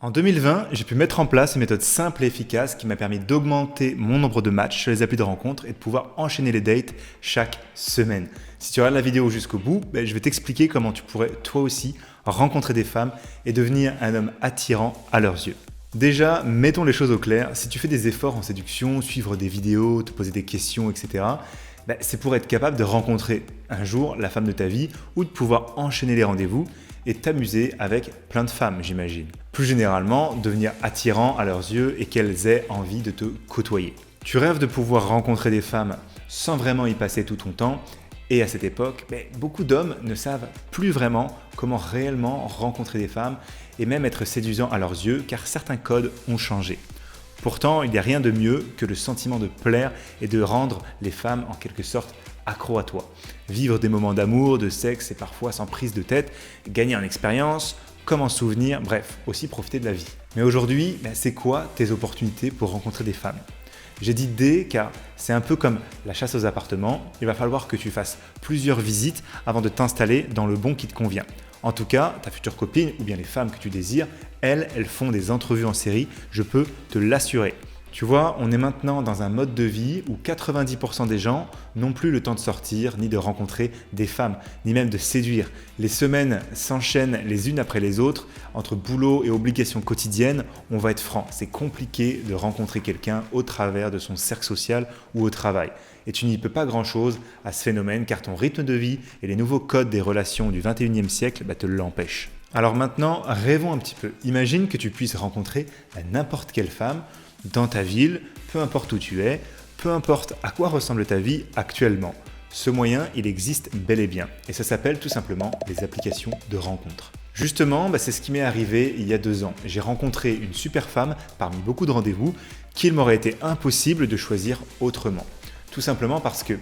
En 2020, j'ai pu mettre en place une méthode simple et efficace qui m'a permis d'augmenter mon nombre de matchs sur les applis de rencontre et de pouvoir enchaîner les dates chaque semaine. Si tu regardes la vidéo jusqu'au bout, je vais t'expliquer comment tu pourrais toi aussi rencontrer des femmes et devenir un homme attirant à leurs yeux. Déjà, mettons les choses au clair, si tu fais des efforts en séduction, suivre des vidéos, te poser des questions, etc., c'est pour être capable de rencontrer un jour la femme de ta vie ou de pouvoir enchaîner les rendez-vous et t'amuser avec plein de femmes, j'imagine. Plus généralement, devenir attirant à leurs yeux et qu'elles aient envie de te côtoyer. Tu rêves de pouvoir rencontrer des femmes sans vraiment y passer tout ton temps. Et à cette époque, beaucoup d'hommes ne savent plus vraiment comment réellement rencontrer des femmes et même être séduisants à leurs yeux car certains codes ont changé. Pourtant, il n'y a rien de mieux que le sentiment de plaire et de rendre les femmes en quelque sorte accro à toi. Vivre des moments d'amour, de sexe et parfois sans prise de tête, gagner en expérience, comme en souvenir, bref, aussi profiter de la vie. Mais aujourd'hui, c'est quoi tes opportunités pour rencontrer des femmes ? J'ai dit D car c'est un peu comme la chasse aux appartements, il va falloir que tu fasses plusieurs visites avant de t'installer dans le bon qui te convient. En tout cas, ta future copine ou bien les femmes que tu désires, elles font des entrevues en série, je peux te l'assurer. Tu vois, on est maintenant dans un mode de vie où 90% des gens n'ont plus le temps de sortir, ni de rencontrer des femmes, ni même de séduire. Les semaines s'enchaînent les unes après les autres. Entre boulot et obligations quotidiennes, on va être franc, c'est compliqué de rencontrer quelqu'un au travers de son cercle social ou au travail. Et tu n'y peux pas grand-chose à ce phénomène car ton rythme de vie et les nouveaux codes des relations du 21e siècle te l'empêchent. Alors maintenant, rêvons un petit peu. Imagine que tu puisses rencontrer n'importe quelle femme dans ta ville, peu importe où tu es, peu importe à quoi ressemble ta vie actuellement. Ce moyen, il existe bel et bien et ça s'appelle tout simplement les applications de rencontres. Justement, c'est ce qui m'est arrivé il y a 2 ans. J'ai rencontré une super femme parmi beaucoup de rendez-vous qu'il m'aurait été impossible de choisir autrement. Tout simplement parce que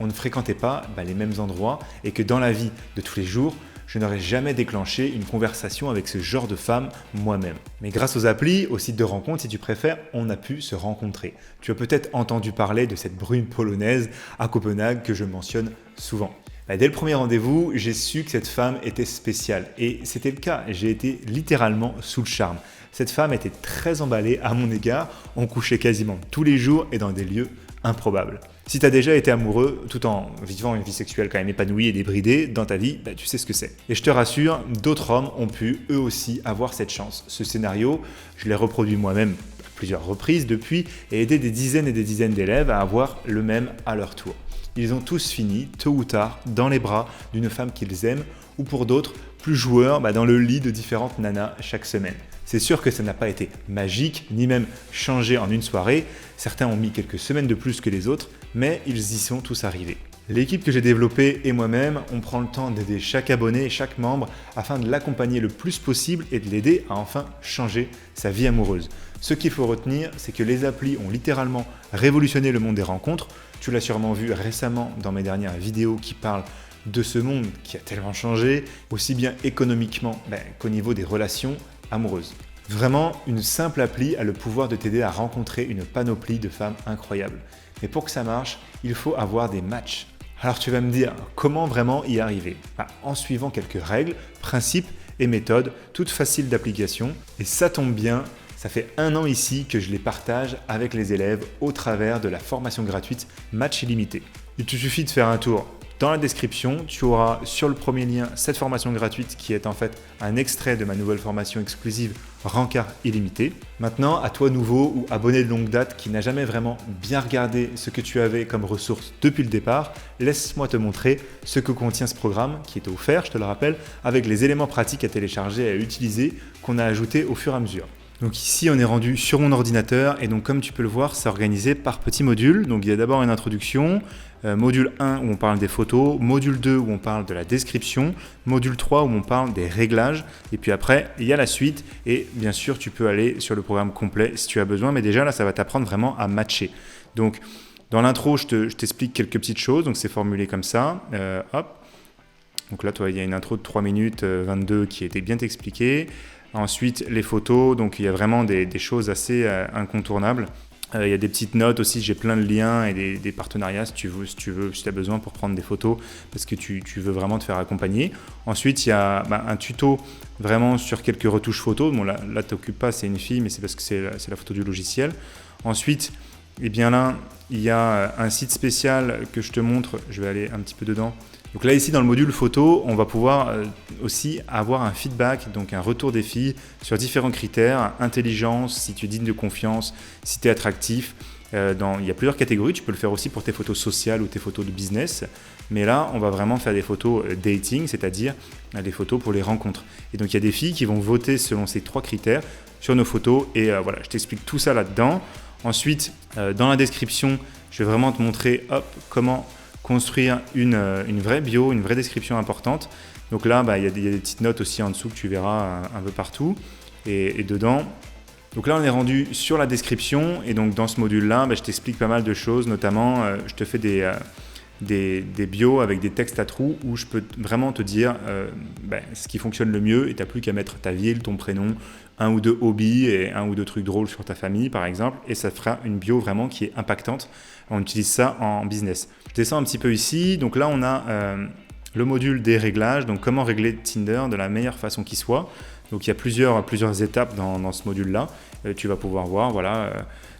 on ne fréquentait pas les mêmes endroits et que dans la vie de tous les jours, je n'aurais jamais déclenché une conversation avec ce genre de femme moi-même. Mais grâce aux applis, aux sites de rencontres si tu préfères, on a pu se rencontrer. Tu as peut-être entendu parler de cette brune polonaise à Copenhague que je mentionne souvent. Dès le premier rendez-vous, j'ai su que cette femme était spéciale et c'était le cas, j'ai été littéralement sous le charme. Cette femme était très emballée à mon égard, on couchait quasiment tous les jours et dans des lieux improbables. Si tu as déjà été amoureux tout en vivant une vie sexuelle quand même épanouie et débridée dans ta vie, tu sais ce que c'est. Et je te rassure, d'autres hommes ont pu eux aussi avoir cette chance. Ce scénario, je l'ai reproduit moi-même à plusieurs reprises depuis et aidé des dizaines et des dizaines d'élèves à avoir le même à leur tour. Ils ont tous fini, tôt ou tard, dans les bras d'une femme qu'ils aiment ou pour d'autres, plus joueurs dans le lit de différentes nanas chaque semaine. C'est sûr que ça n'a pas été magique, ni même changé en une soirée. Certains ont mis quelques semaines de plus que les autres, mais ils y sont tous arrivés. L'équipe que j'ai développée et moi-même, on prend le temps d'aider chaque abonné et chaque membre afin de l'accompagner le plus possible et de l'aider à enfin changer sa vie amoureuse. Ce qu'il faut retenir, c'est que les applis ont littéralement révolutionné le monde des rencontres. Tu l'as sûrement vu récemment dans mes dernières vidéos qui parlent de ce monde qui a tellement changé, aussi bien économiquement qu'au niveau des relations amoureuses. Vraiment, une simple appli a le pouvoir de t'aider à rencontrer une panoplie de femmes incroyables. Mais pour que ça marche, il faut avoir des matchs. Alors tu vas me dire, comment vraiment y arriver ? En suivant quelques règles, principes et méthodes, toutes faciles d'application. Et ça tombe bien, ça fait 1 an ici que je les partage avec les élèves au travers de la formation gratuite Match Illimité. Il te suffit de faire un tour dans la description, tu auras sur le premier lien cette formation gratuite qui est en fait un extrait de ma nouvelle formation exclusive Rencard illimité. Maintenant, à toi nouveau ou abonné de longue date qui n'a jamais vraiment bien regardé ce que tu avais comme ressources depuis le départ, laisse-moi te montrer ce que contient ce programme qui est offert, je te le rappelle, avec les éléments pratiques à télécharger et à utiliser qu'on a ajoutés au fur et à mesure. Donc ici, on est rendu sur mon ordinateur et donc comme tu peux le voir, c'est organisé par petits modules. Donc il y a d'abord une introduction, module 1 où on parle des photos, module 2 où on parle de la description, module 3 où on parle des réglages et puis après, il y a la suite et bien sûr, tu peux aller sur le programme complet si tu as besoin, mais déjà là, ça va t'apprendre vraiment à matcher. Donc dans l'intro, je t'explique quelques petites choses, donc c'est formulé comme ça, hop. Donc là, il y a une intro de 3 minutes 22 qui était bien expliquée. Ensuite, les photos, donc il y a vraiment des choses assez incontournables. Il y a des petites notes aussi, j'ai plein de liens et des partenariats si tu as besoin pour prendre des photos parce que tu veux vraiment te faire accompagner. Ensuite, il y a un tuto vraiment sur quelques retouches photos. Bon, là t'occupes pas, c'est une fille, mais c'est parce que c'est la photo du logiciel. Ensuite, eh bien là, il y a un site spécial que je te montre. Je vais aller un petit peu dedans. Donc là, ici, dans le module photo, on va pouvoir aussi avoir un feedback, donc un retour des filles sur différents critères, intelligence, si tu es digne de confiance, si tu es attractif. Il y a plusieurs catégories, tu peux le faire aussi pour tes photos sociales ou tes photos de business. Mais là, on va vraiment faire des photos dating, c'est-à-dire des photos pour les rencontres. Et donc, il y a des filles qui vont voter selon ces 3 critères sur nos photos. Et voilà, je t'explique tout ça là-dedans. Ensuite, dans la description, je vais vraiment te montrer comment construire une vraie bio, une vraie description importante. Donc là, il y a des petites notes aussi en dessous que tu verras un peu partout et dedans. Donc là, on est rendu sur la description et donc dans ce module-là, je t'explique pas mal de choses, notamment je te fais des bios avec des textes à trous où je peux vraiment te dire ce qui fonctionne le mieux et tu n'as plus qu'à mettre ta ville, ton prénom, 1 ou 2 hobbies et 1 ou 2 trucs drôles sur ta famille par exemple et ça te fera une bio vraiment qui est impactante. On utilise ça en business. Je descends un petit peu ici, donc là on a le module des réglages, donc comment régler Tinder de la meilleure façon qui soit. Donc il y a plusieurs étapes dans ce module-là. Tu vas pouvoir voir,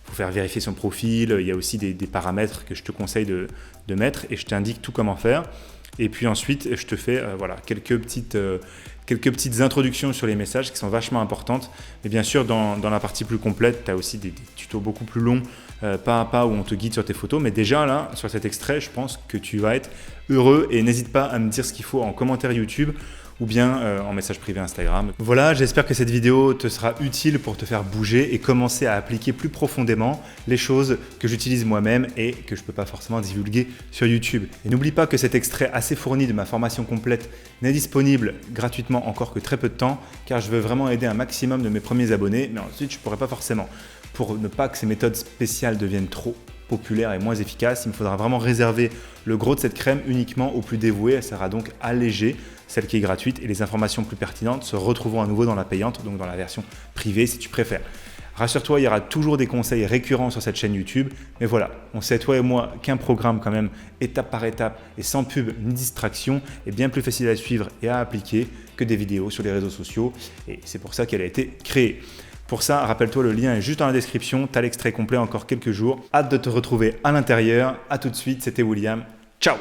faut faire vérifier son profil, il y a aussi des paramètres que je te conseille de mettre et je t'indique tout comment faire. Et puis ensuite, je te fais quelques petites introductions sur les messages qui sont vachement importantes. Mais bien sûr, dans la partie plus complète, tu as aussi des tutos beaucoup plus longs, pas à pas, où on te guide sur tes photos. Mais déjà là, sur cet extrait, je pense que tu vas être heureux et n'hésite pas à me dire ce qu'il faut en commentaire YouTube ou bien en message privé Instagram. Voilà, j'espère que cette vidéo te sera utile pour te faire bouger et commencer à appliquer plus profondément les choses que j'utilise moi-même et que je ne peux pas forcément divulguer sur YouTube. Et n'oublie pas que cet extrait assez fourni de ma formation complète n'est disponible gratuitement encore que très peu de temps car je veux vraiment aider un maximum de mes premiers abonnés, mais ensuite je ne pourrai pas forcément. Pour ne pas que ces méthodes spéciales deviennent trop populaire et moins efficace, il me faudra vraiment réserver le gros de cette crème uniquement aux plus dévoués. Elle sera donc allégée, celle qui est gratuite, et les informations plus pertinentes se retrouveront à nouveau dans la payante, donc dans la version privée si tu préfères. Rassure-toi, il y aura toujours des conseils récurrents sur cette chaîne YouTube, mais voilà, on sait toi et moi qu'un programme quand même, étape par étape et sans pub ni distraction, est bien plus facile à suivre et à appliquer que des vidéos sur les réseaux sociaux, et c'est pour ça qu'elle a été créée. Pour ça, rappelle-toi, le lien est juste dans la description. Tu as l'extrait complet encore quelques jours. Hâte de te retrouver à l'intérieur. À tout de suite, c'était William. Ciao!